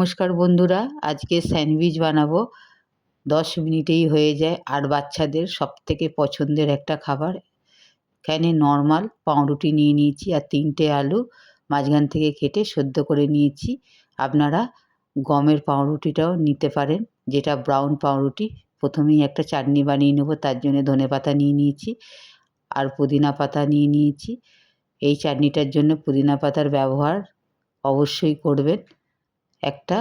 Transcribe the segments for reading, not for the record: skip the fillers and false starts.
নমস্কার বন্ধুরা, আজকে স্যান্ডউইচ বানাবো। 10 মিনিটেই হয়ে যায় আর বাচ্চাদের সবথেকে পছন্দের একটা খাবার। এখানে নর্মাল পাউরুটি নিয়ে নিয়েছি আর 3টে আলু মাঝখান থেকে কেটে সেদ্ধ করে নিয়েছি। আপনারা গমের পাউরুটিটাও নিতে পারেন, যেটা ব্রাউন পাউরুটি। প্রথমেই একটা চাটনি বানিয়ে নেব, তার জন্য ধনেপাতা নিয়ে নিয়েছি আর পুদিনা পাতা নিয়ে নিয়েছি। এই চাটনিটার জন্য পুদিনা পাতার ব্যবহার অবশ্যই করবেন। একটা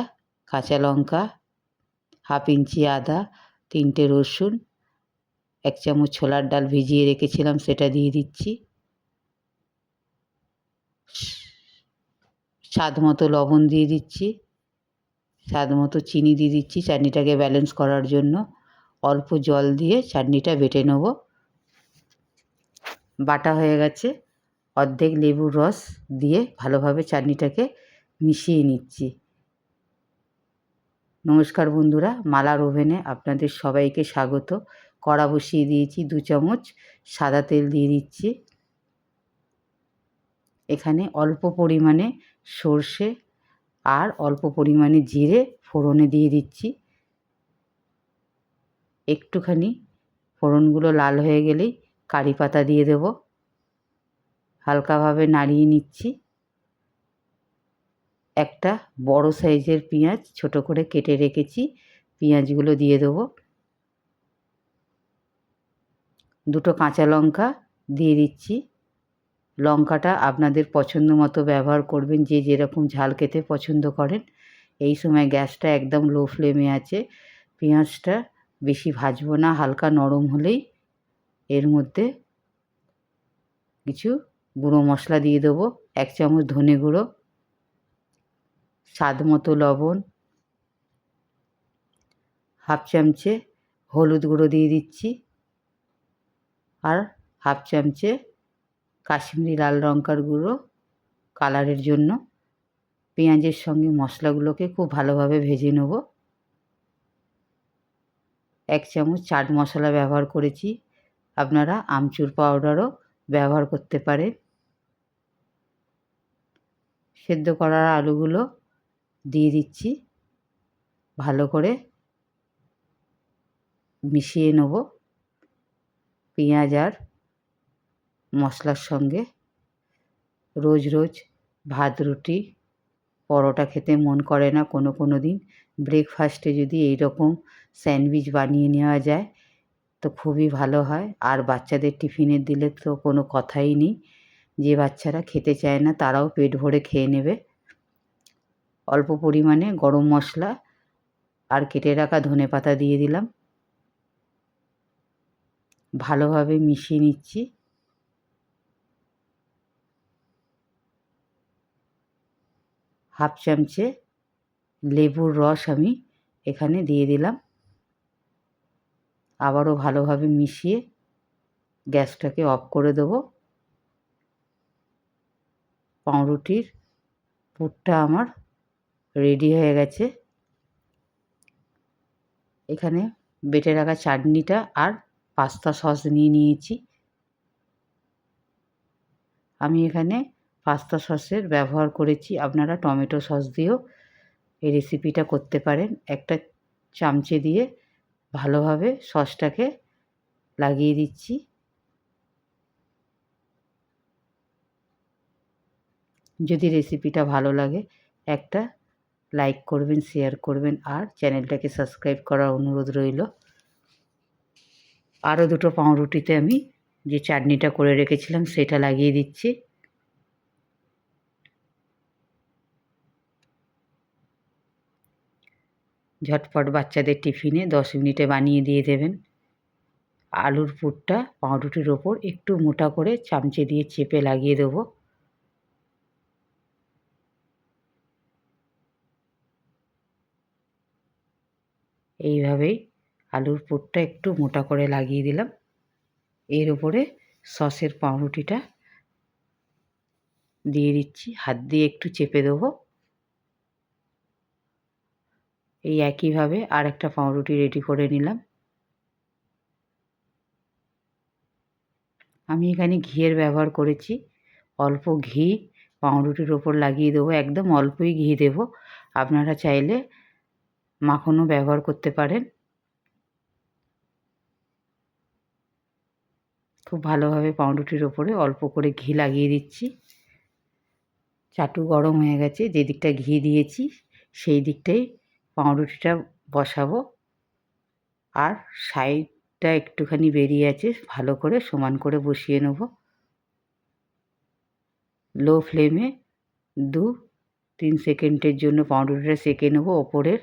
কাঁচা লঙ্কা, হাফ ইঞ্চি আদা, 3টে রসুন, 1 চামচ ছোলার ডাল ভিজিয়ে রেখেছিলাম সেটা দিয়ে দিচ্ছি। স্বাদ মতো লবণ দিয়ে দিচ্ছি, স্বাদ মতো চিনি দিয়ে দিচ্ছি চাটনিটাকে ব্যালেন্স করার জন্য। অল্প জল দিয়ে চাটনিটা বেটে নেব। বাটা হয়ে গেছে, অর্ধেক লেবুর রস দিয়ে ভালোভাবে চাটনিটাকে মিশিয়ে নিচ্ছি। নমস্কার বন্ধুরা, মালার ওভেনে আপনাদের সবাইকে স্বাগত। কড়া বসিয়ে দিয়েছি, 2 চামচ সাদা তেল দিয়ে দিচ্ছি। এখানে অল্প পরিমাণে সর্ষে আর অল্প পরিমাণে জিরে ফোড়নে দিয়ে দিচ্ছি। একটুখানি ফোড়নগুলো লাল হয়ে গেলেই কারি পাতা দিয়ে দেব। হালকাভাবে নাড়িয়ে নিচ্ছি। একটা বড় সাইজের পেঁয়াজ ছোট করে কেটে রেখেছি, পেঁয়াজগুলো দিয়ে দেবো। 2টো কাঁচা লঙ্কা দিয়ে দিচ্ছি। লঙ্কাটা আপনাদের পছন্দ মতো ব্যবহার করবেন, যে যেরকম ঝাল খেতে পছন্দ করেন। এই সময় গ্যাসটা একদম লো ফ্লেমে আছে। পেঁয়াজটা বেশি ভাজবো না, হালকা নরম হলেই এর মধ্যে কিছু গুঁড়ো মশলা দিয়ে দেবো। 1 চামচ ধনে গুঁড়ো, স্বাদ মতো লবণ, হাফ চামচে হলুদ গুঁড়ো দিয়ে দিচ্ছি আর হাফ চামচে কাশ্মীরি লাল লঙ্কার গুঁড়ো কালারের জন্য। পেঁয়াজের সঙ্গে মশলাগুলোকে খুব ভালোভাবে ভেজে নেব। 1 চামচ চাট মশলা ব্যবহার করেছি, আপনারা আমচুর পাউডারও ব্যবহার করতে পারেন। সেদ্ধ করা আলুগুলো দিয়ে দিচ্ছি, ভালো করে মিশিয়ে নেব পেঁয়াজ আর মশলার সঙ্গে। রোজ রোজ ভাত রুটি পরোটা খেতে মন করে না কোনো দিন। ব্রেকফাস্টে যদি এই রকম স্যান্ডউইচ বানিয়ে নেওয়া যায় তো খুবই ভালো হয়। আর বাচ্চাদের টিফিনে দিলে তো কোনো কথাই নেই, যে বাচ্চারা খেতে চায় না তারাও পেট ভরে খেয়ে নেবে। অল্প পরিমাণে গরম মশলা আর কেটে রাখা ধনেপাতা দিয়ে দিলাম। ভালোভাবে মিশিয়ে নিচ্ছি। হাফ চামচে লেবুর রস আমি এখানে দিয়ে দিলাম। আবারও ভালোভাবে মিশিয়ে গ্যাসটাকে অফ করে দেবো। পাউরুটির পুরটা আমার রেডি হয়ে গেছে। এখানে বেটে রাখা চাটনিটা আর পাস্তা সস নিয়ে নিয়েছি। আমি এখানে পাস্তা সসের ব্যবহার করেছি, আপনারা টমেটো সস দিয়েও এই রেসিপিটা করতে পারেন। একটা চামচে দিয়ে ভালোভাবে সসটাকে লাগিয়ে দিচ্ছি। যদি রেসিপিটা ভালো লাগে একটা লাইক করবেন, শেয়ার করবেন আর চ্যানেলটাকে সাবস্ক্রাইব করার অনুরোধ রইল। আরও 2টো পাউরুটিতে আমি যে চাটনিটা করে রেখেছিলাম সেটা লাগিয়ে দিচ্ছি। ঝটপট বাচ্চাদের টিফিনে 10 মিনিটে বানিয়ে দিয়ে দেবেন। আলুর পুরটা পাউরুটির ওপর একটু মোটা করে চামচে দিয়ে চেপে লাগিয়ে দেবো। এইভাবেই আলুর পুরটা একটু মোটা করে লাগিয়ে দিলাম। এর উপরে সসের পাউরুটিটা দিয়ে দিচ্ছি, হাত দিয়ে একটু চেপে দেবো। এই একইভাবে আর একটা পাউরুটি রেডি করে নিলাম। আমি এখানে ঘিয়ের ব্যবহার করেছি। অল্প ঘি পাউরুটির ওপর লাগিয়ে দেবো, একদম অল্পই ঘি দেবো। আপনারা চাইলে মাখনও ব্যবহার করতে পারেন। খুব ভালোভাবে পাউরুটির ওপরে অল্প করে ঘি লাগিয়ে দিচ্ছি। চাটু গরম হয়ে গেছে, যে দিকটা ঘি দিয়েছি সেই দিকটাই পাউরুটিটা বসাবো। আর সাইডটা একটুখানি বেরিয়ে আছে, ভালো করে সমান করে বসিয়ে নেব। লো ফ্লেমে 2-3 সেকেন্ডের জন্য পাউরুটিটা সেঁকে নেব। ওপরের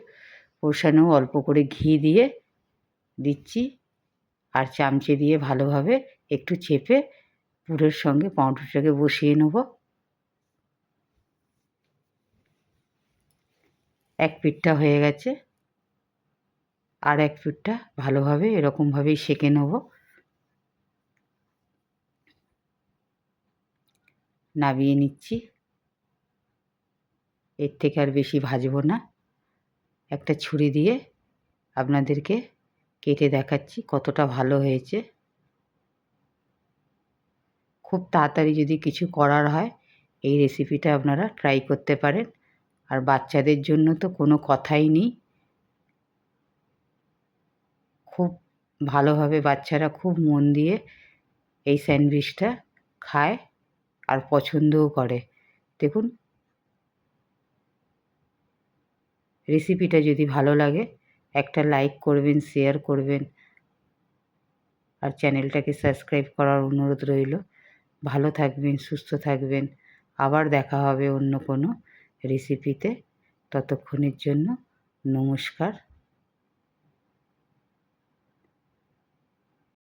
পোর্শনেও অল্প করে ঘি দিয়ে দিচ্ছি, আর চামচে দিয়ে ভালোভাবে একটু চেপে পুরের সঙ্গে পাউরুটিটাকে বসিয়ে নেব। এক পিঠটা হয়ে গেছে, আর এক পিঠটা ভালোভাবে এরকমভাবেই সেঁকে নেব। নামিয়ে নিচ্ছি, এর থেকে আর বেশি ভাজবো না। একটা ছুরি দিয়ে আপনাদেরকে কেটে দেখাচ্ছি কতটা ভালো হয়েছে। খুব তাড়াতাড়ি যদি কিছু করার হয় এই রেসিপিটা আপনারা ট্রাই করতে পারেন। আর বাচ্চাদের জন্য তো কোনো কথাই নেই, খুব ভালোভাবে বাচ্চারা খুব মন দিয়ে এই স্যান্ডউইচটা খায় আর পছন্দও করে। দেখুন, রেসিপিটা যদি ভালো লাগে একটা লাইক করবেন, শেয়ার করবেন, আর চ্যানেলটাকে সাবস্ক্রাইব করার অনুরোধ রইল। ভালো থাকবেন, সুস্থ থাকবেন। আবার দেখা হবে অন্য কোনো রেসিপিতে। ততক্ষণের জন্য নমস্কার।